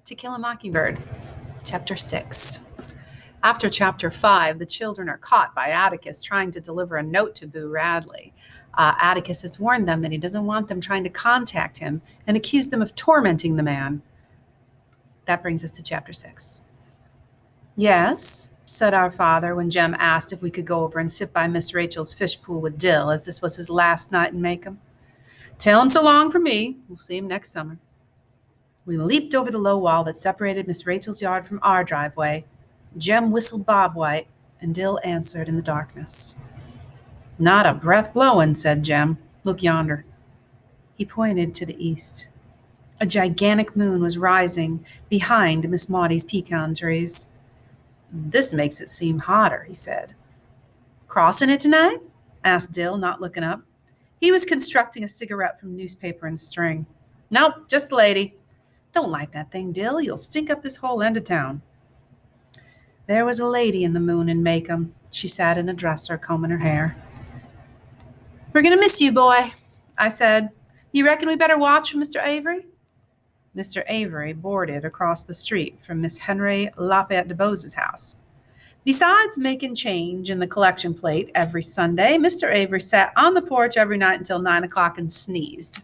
To Kill a Mockingbird, Chapter 6. After Chapter 5, the children are caught by Atticus trying to deliver a note to Boo Radley. Atticus has warned them that he doesn't want them trying to contact him and accused them of tormenting the man. That brings us to Chapter 6. "Yes," said our father when Jem asked if we could go over and sit by Miss Rachel's fish pool with Dill, as this was his last night in Macomb. "Tell him so long for me. We'll see him next summer." We leaped over the low wall that separated Miss Rachel's yard from our driveway. Jem whistled Bob White, and Dill answered in the darkness. "Not a breath blowing," said Jem. "Look yonder." He pointed to the east. A gigantic moon was rising behind Miss Maudie's pecan trees. "This makes it seem hotter," he said. "Crossing it tonight?" asked Dill, not looking up. He was constructing a cigarette from newspaper and string. "Nope, just the lady." "Don't light that thing, Dill. You'll stink up this whole end of town." There was a lady in the moon in Macomb. She sat in a dresser, combing her hair. "We're going to miss you, boy," I said. "You reckon we better watch for Mr. Avery?" Mr. Avery boarded across the street from Miss Henry Lafayette DeBose's house. Besides making change in the collection plate every Sunday, Mr. Avery sat on the porch every night until 9 o'clock and sneezed.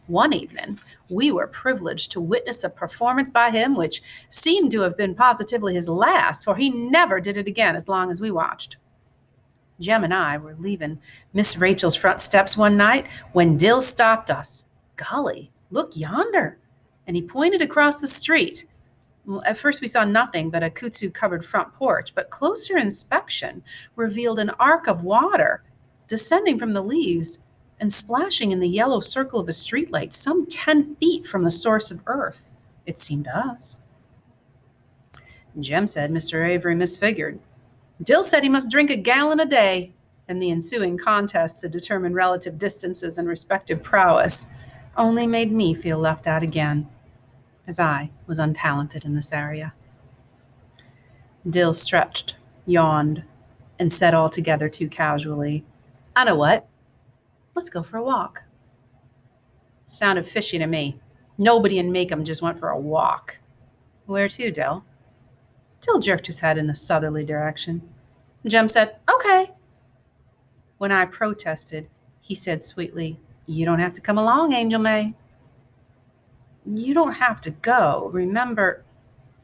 One evening, we were privileged to witness a performance by him which seemed to have been positively his last, for he never did it again as long as we watched. Jem and I were leaving Miss Rachel's front steps one night when Dill stopped us. "Golly, look yonder," and he pointed across the street. Well, at first we saw nothing but a kudzu-covered front porch, but closer inspection revealed an arc of water descending from the leaves and splashing in the yellow circle of a streetlight some 10 feet from the source of earth, it seemed to us. Jem said Mr. Avery misfigured. Dill said he must drink a gallon a day, and the ensuing contest to determine relative distances and respective prowess only made me feel left out again, as I was untalented in this area. Dill stretched, yawned, and said altogether too casually, "I know what. Let's go for a walk." Sounded fishy to me. Nobody in Macomb just went for a walk. "Where to, Dill?" Dill jerked his head in a southerly direction. Jem said, "Okay." When I protested, he said sweetly, "You don't have to come along, Angel May." "You don't have to go. Remember,"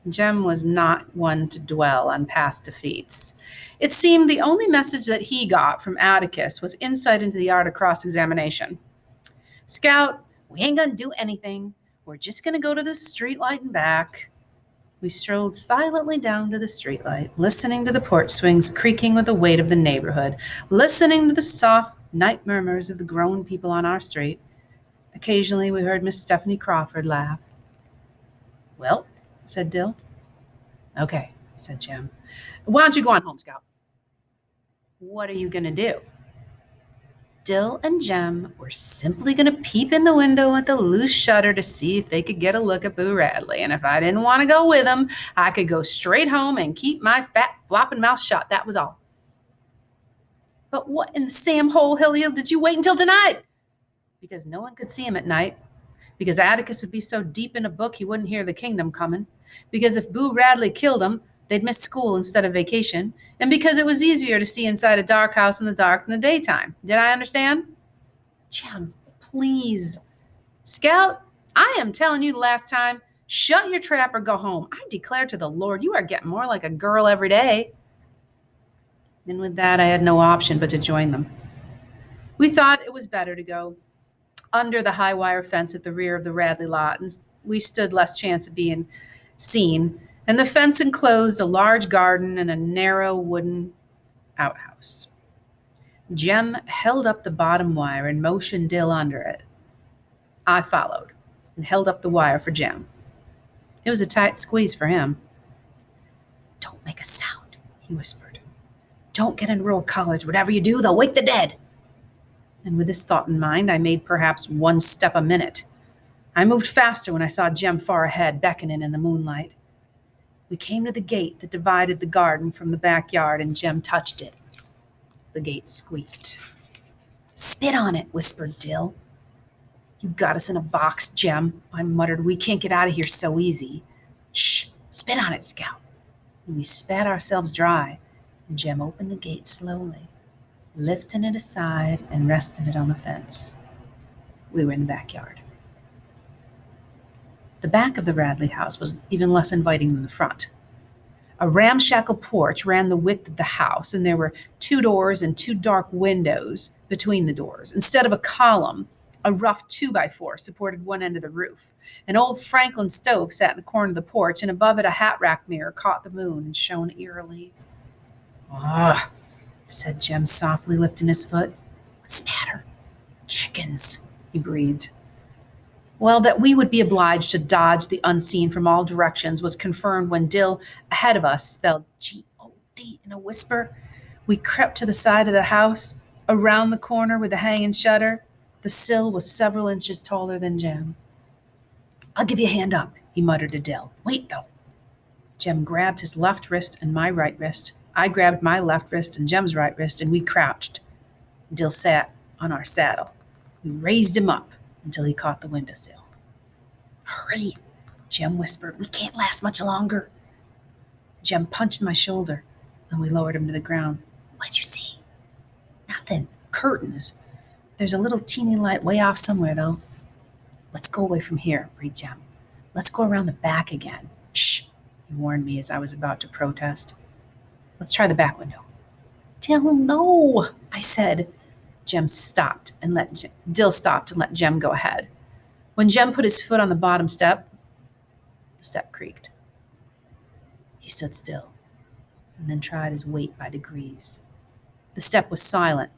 Jem was not one to dwell on past defeats. It seemed the only message that he got from Atticus was insight into the art of cross-examination. "Scout, we ain't going to do anything. We're just going to go to the streetlight and back." We strolled silently down to the streetlight, listening to the porch swings creaking with the weight of the neighborhood, listening to the soft night murmurs of the grown people on our street. Occasionally we heard Miss Stephanie Crawford laugh. "Well," said Dill. "Okay," said Jem. "Why don't you go on home, Scout?" "What are you going to do?" Dill and Jem were simply going to peep in the window at the loose shutter to see if they could get a look at Boo Radley, and if I didn't want to go with them, I could go straight home and keep my fat flopping mouth shut. That was all. "But what in the Sam Hole Hill did you wait until tonight?" "Because no one could see him at night. Because Atticus would be so deep in a book he wouldn't hear the kingdom coming. Because if Boo Radley killed him, they'd miss school instead of vacation. And because it was easier to see inside a dark house in the dark than the daytime. Did I understand?" "Jem, please." "Scout, I am telling you the last time, shut your trap or go home. I declare to the Lord, you are getting more like a girl every day." And with that, I had no option but to join them. We thought it was better to go under the high wire fence at the rear of the Radley lot, and we stood less chance of being seen, and the fence enclosed a large garden and a narrow wooden outhouse. Jem held up the bottom wire and motioned Dill under it. I followed and held up the wire for Jem. It was a tight squeeze for him. "Don't make a sound," he whispered. "Don't get enrolled college. Whatever you do, they'll wake the dead." And with this thought in mind, I made perhaps 1 step a minute. I moved faster when I saw Jem far ahead, beckoning in the moonlight. We came to the gate that divided the garden from the backyard, and Jem touched it. The gate squeaked. "Spit on it," whispered Dill. "You got us in a box, Jem," I muttered. "We can't get out of here so easy." Shh, spit on it, Scout. And we spat ourselves dry, and Jem opened the gate slowly, lifting it aside and resting it on the fence. We were in the backyard. The back of the Radley house was even less inviting than the front. A ramshackle porch ran the width of the house, and there were 2 doors and 2 dark windows between the doors. Instead of a column, a rough 2x4 supported one end of the roof. An old Franklin stove sat in the corner of the porch, and above it a hat rack mirror caught the moon and shone eerily. "Ah," said Jem softly, lifting his foot. "What's the matter?" "Chickens," he breathed. Well, that we would be obliged to dodge the unseen from all directions was confirmed when Dill, ahead of us, spelled G-O-D in a whisper. We crept to the side of the house, around the corner with the hanging shutter. The sill was several inches taller than Jem. "I'll give you a hand up," he muttered to Dill. "Wait, though." Jem grabbed his left wrist and my right wrist. I grabbed my left wrist and Jem's right wrist, and we crouched. Dill sat on our saddle. We raised him up until he caught the windowsill. "Hurry," Jem whispered. "We can't last much longer." Jem punched my shoulder, and we lowered him to the ground. "What did you see?" "Nothing. Curtains. There's a little teeny light way off somewhere, though." "Let's go away from here," breathed Jem. "Let's go around the back again." "Shh," he warned me as I was about to protest. "Let's try the back window." "Dill, no," I said. Dill stopped and let Jem go ahead. When Jem put his foot on the bottom step, the step creaked. He stood still and then tried his weight by degrees. The step was silent.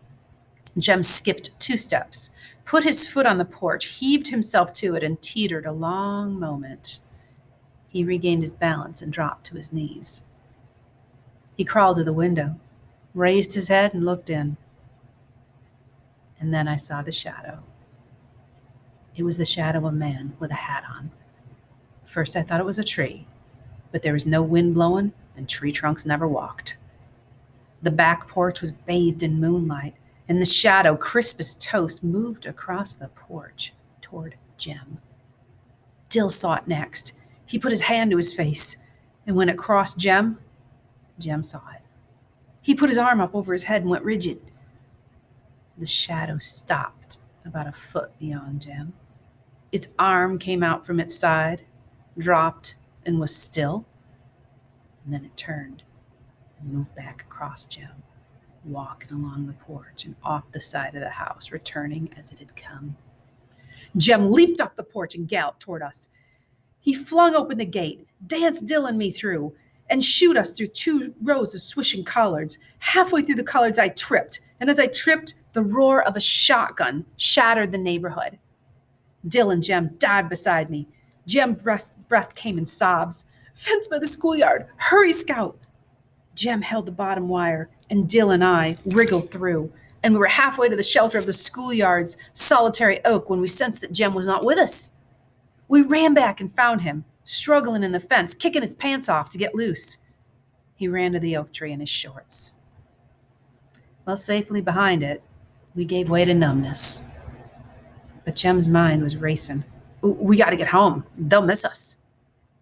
Jem skipped 2 steps, put his foot on the porch, heaved himself to it, and teetered a long moment. He regained his balance and dropped to his knees. He crawled to the window, raised his head, and looked in. And then I saw the shadow. It was the shadow of a man with a hat on. First I thought it was a tree, but there was no wind blowing, and tree trunks never walked. The back porch was bathed in moonlight, and the shadow, crisp as toast, moved across the porch toward Jem. Dill saw it next. He put his hand to his face, and when it crossed Jem saw it. He put his arm up over his head and went rigid. The shadow stopped about a foot beyond Jem. Its arm came out from its side, dropped, and was still. And then it turned and moved back across Jem, walking along the porch and off the side of the house, returning as it had come. Jem leaped off the porch and galloped toward us. He flung open the gate, danced Dill and me through, and shooed us through 2 rows of swishing collards. Halfway through the collards, I tripped, and as I tripped, the roar of a shotgun shattered the neighborhood. Dill and Jem dived beside me. Jem's breath came in sobs. "Fence by the schoolyard! Hurry, Scout!" Jem held the bottom wire, and Dill and I wriggled through, and we were halfway to the shelter of the schoolyard's solitary oak when we sensed that Jem was not with us. We ran back and found him, struggling in the fence, kicking his pants off to get loose. He ran to the oak tree in his shorts. Well, safely behind it, we gave way to numbness. But Jem's mind was racing. "We got to get home. They'll miss us."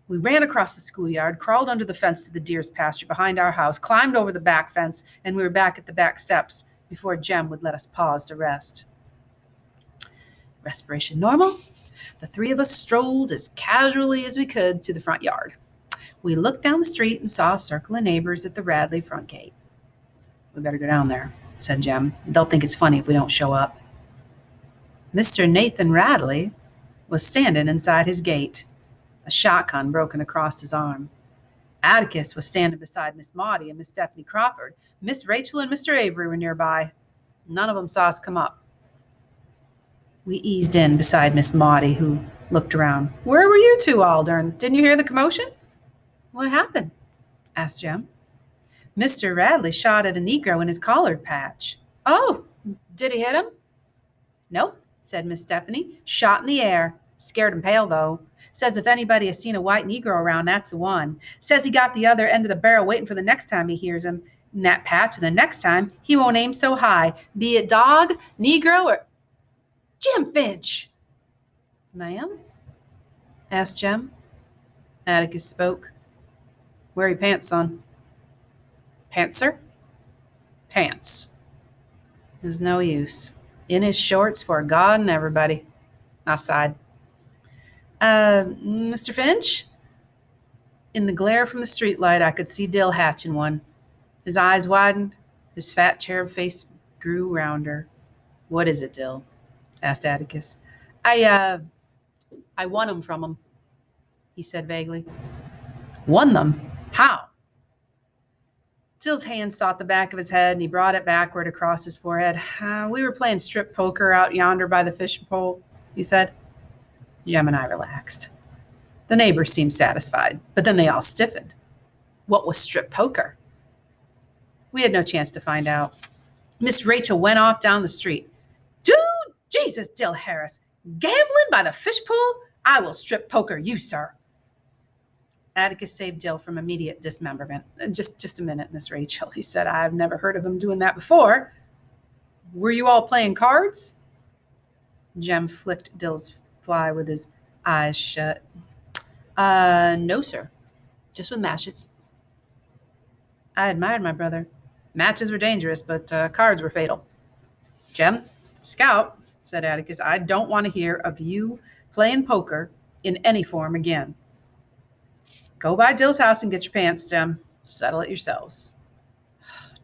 We ran across the schoolyard, crawled under the fence to the deer's pasture behind our house, climbed over the back fence, and we were back at the back steps before Jem would let us pause to rest. Respiration normal, the 3 of us strolled as casually as we could to the front yard. We looked down the street and saw a circle of neighbors at the Radley front gate. "We better go down there," said Jem. "They'll think it's funny if we don't show up." Mr. Nathan Radley was standing inside his gate, a shotgun broken across his arm. Atticus was standing beside Miss Maudie and Miss Stephanie Crawford. Miss Rachel and Mr. Avery were nearby. None of them saw us come up. We eased in beside Miss Maudie, who looked around. "Where were you 2 all, Didn't you hear the commotion?" "What happened?" asked Jem. "Mr. Radley shot at a Negro in his collard patch." "Oh, did he hit him?" "Nope," said Miss Stephanie. "Shot in the air. Scared him pale, though. Says if anybody has seen a white Negro around, that's the one. Says he got the other end of the barrel waiting for the next time he hears him in that patch, and the next time he won't aim so high, be it dog, Negro, or—" "Jem Finch!" "Ma'am?" asked Jem. Atticus spoke. Wear your pants, son. Pants, sir? Pants. There's no use. In his shorts for God and everybody. I sighed. Mr. Finch? In the glare from the streetlight, I could see Dill hatching one. His eyes widened. His fat cherub face grew rounder. What is it, Dill? Asked Atticus. I won 'em from him, he said vaguely. Won them? How? Dill's hand sought the back of his head, and he brought it backward across his forehead. We were playing strip poker out yonder by the fish pole, he said. Jem and I relaxed. The neighbors seemed satisfied, but then they all stiffened. What was strip poker? We had no chance to find out. Miss Rachel went off down the street. Dude, Jesus, Dill Harris, gambling by the fish pool? I will strip poker you, sir. Atticus saved Dill from immediate dismemberment. Just a minute, Miss Rachel, he said. I've never heard of him doing that before. Were you all playing cards? Jem flicked Dill's fly with his eyes shut. No, sir. Just with matches. I admired my brother. Matches were dangerous, but cards were fatal. Jem, Scout, said Atticus, I don't want to hear of you playing poker in any form again. Go by Dill's house and get your pants, Jem. Settle it yourselves.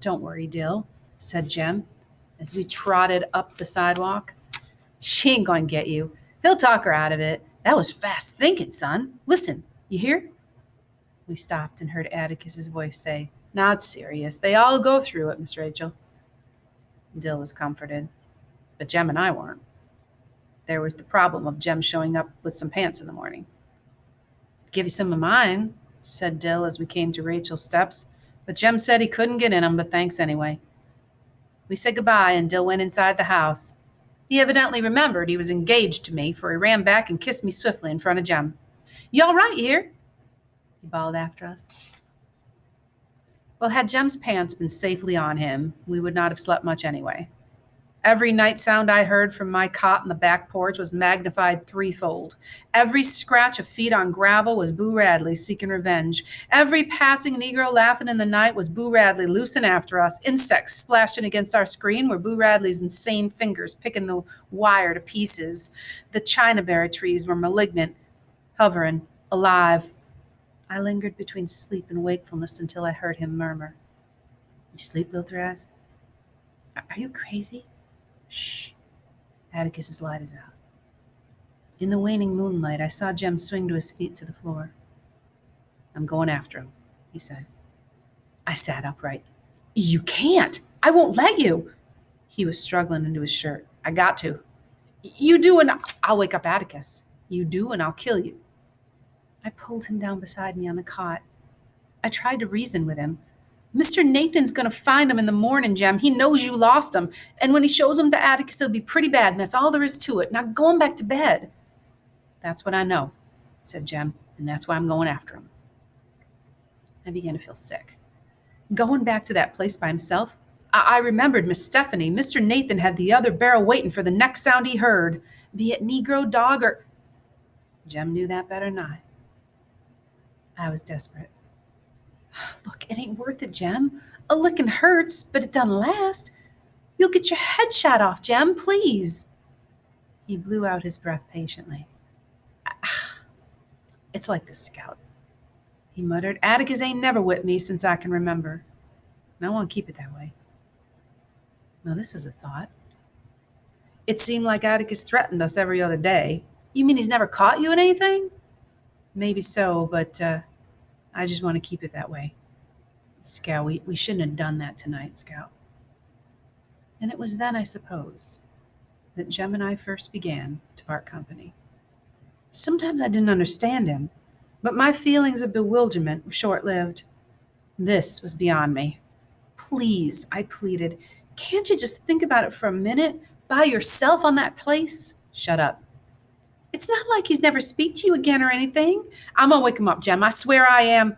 Don't worry, Dill, said Jem, as we trotted up the sidewalk. She ain't going to get you. He'll talk her out of it. That was fast thinking, son. Listen, you hear? We stopped and heard Atticus's voice say, Not serious. They all go through it, Miss Rachel. Dill was comforted, but Jem and I weren't. There was the problem of Jem showing up with some pants in the morning. Give you some of mine, said Dill as we came to Rachel's steps, but Jem said he couldn't get in them, but thanks anyway. We said goodbye, and Dill went inside the house. He evidently remembered he was engaged to me, for he ran back and kissed me swiftly in front of Jem. You all right here? He bawled after us. Well, had Jem's pants been safely on him, we would not have slept much anyway. Every night sound I heard from my cot in the back porch was magnified threefold. Every scratch of feet on gravel was Boo Radley seeking revenge. Every passing Negro laughing in the night was Boo Radley loosing after us. Insects splashing against our screen were Boo Radley's insane fingers picking the wire to pieces. The chinaberry trees were malignant, hovering, alive. I lingered between sleep and wakefulness until I heard him murmur. You sleep, Biltraz? Are you crazy? Shh. Atticus's light is out. In the waning moonlight, I saw Jem swing to his feet to the floor. I'm going after him, he said. I sat upright. You can't. I won't let you. He was struggling into his shirt. I got to. You do and I'll wake up Atticus. You do and I'll kill you. I pulled him down beside me on the cot. I tried to reason with him. Mr. Nathan's going to find him in the morning, Jem. He knows you lost him. And when he shows him to Atticus, it'll be pretty bad, and that's all there is to it. Now go on back to bed. That's what I know, said Jem, and that's why I'm going after him. I began to feel sick. Going back to that place by himself, I remembered Miss Stephanie. Mr. Nathan had the other barrel waiting for the next sound he heard, be it Negro, dog, or... Jem knew that better than I. I was desperate. Look, it ain't worth it, Jem. A licking hurts, but it doesn't last. You'll get your head shot off, Jem, please. He blew out his breath patiently. It's like this, Scout, he muttered. Atticus ain't never whipped me since I can remember. And I want to keep it that way. Well, this was a thought. It seemed like Atticus threatened us every other day. You mean he's never caught you in anything? Maybe so, but I just want to keep it that way. Scout, we shouldn't have done that tonight, Scout. And it was then, I suppose, that Jem and I first began to part company. Sometimes I didn't understand him, but my feelings of bewilderment were short-lived. This was beyond me. Please, I pleaded, can't you just think about it for a minute? By yourself on that place? Shut up. It's not like he's never speak to you again or anything. I'm going to wake him up, Jem. I swear I am.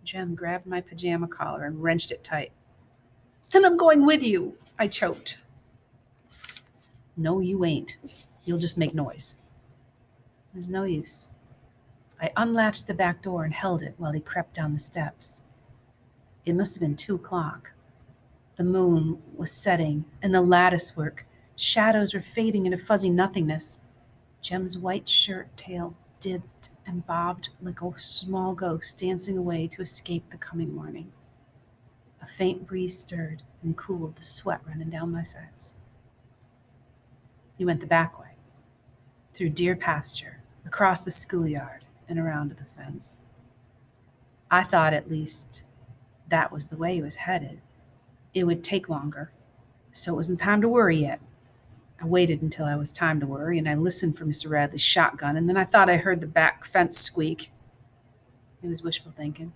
Jem grabbed my pajama collar and wrenched it tight. Then I'm going with you, I choked. No, you ain't. You'll just make noise. There's no use. I unlatched the back door and held it while he crept down the steps. It must have been 2 o'clock. The moon was setting, and the latticework, shadows were fading into fuzzy nothingness. Jem's white shirt tail dipped and bobbed like a small ghost dancing away to escape the coming morning. A faint breeze stirred and cooled the sweat running down my sides. He went the back way, through deer pasture, across the schoolyard, and around to the fence. I thought at least that was the way he was headed. It would take longer, so it wasn't time to worry yet. I waited until I was time to worry, and I listened for Mr. Radley's shotgun, and then I thought I heard the back fence squeak. It was wishful thinking.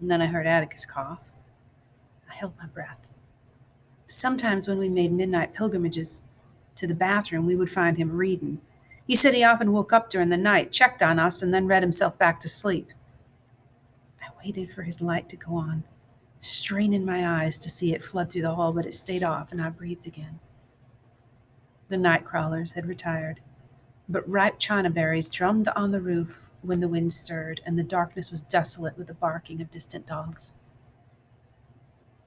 And then I heard Atticus cough. I held my breath. Sometimes when we made midnight pilgrimages to the bathroom, we would find him reading. He said he often woke up during the night, checked on us, and then read himself back to sleep. I waited for his light to go on, straining my eyes to see it flood through the hall, but it stayed off, and I breathed again. The night crawlers had retired, but ripe china berries drummed on the roof when the wind stirred, and the darkness was desolate with the barking of distant dogs.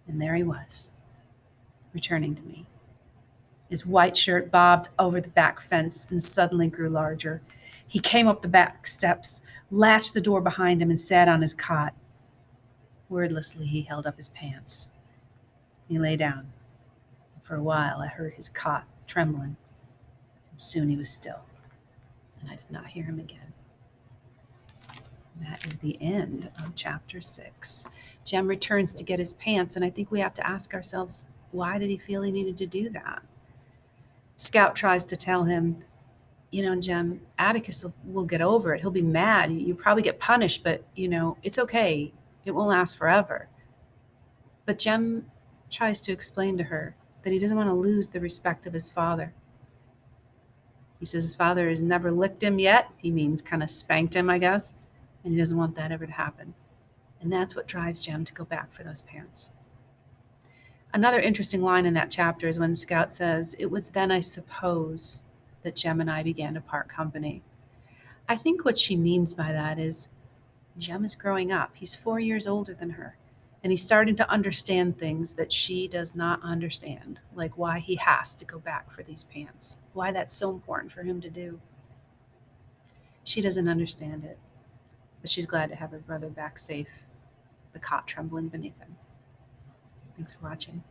And there he was, returning to me. His white shirt bobbed over the back fence and suddenly grew larger. He came up the back steps, latched the door behind him, and sat on his cot. Wordlessly, he held up his pants. He lay down. For a while, I heard his cot trembling, and soon he was still, and I did not hear him again. That is the end of chapter 6. Jem returns to get his pants, and I think we have to ask ourselves, why did he feel he needed to do that? Scout tries to tell him, Jem, Atticus will get over it. He'll be mad. You probably get punished, but, it's okay. It won't last forever. But Jem tries to explain to her that he doesn't want to lose the respect of his father. He says his father has never licked him yet. He means kind of spanked him, I guess. And he doesn't want that ever to happen. And that's what drives Jem to go back for those pants. Another interesting line in that chapter is when Scout says, "It was then, I suppose, that Jem and I began to part company." I think what she means by that is Jem is growing up. He's 4 years older than her. And he's starting to understand things that she does not understand, like why he has to go back for these pants, why that's so important for him to do. She doesn't understand it, but she's glad to have her brother back safe, the cot trembling beneath him. Thanks for watching.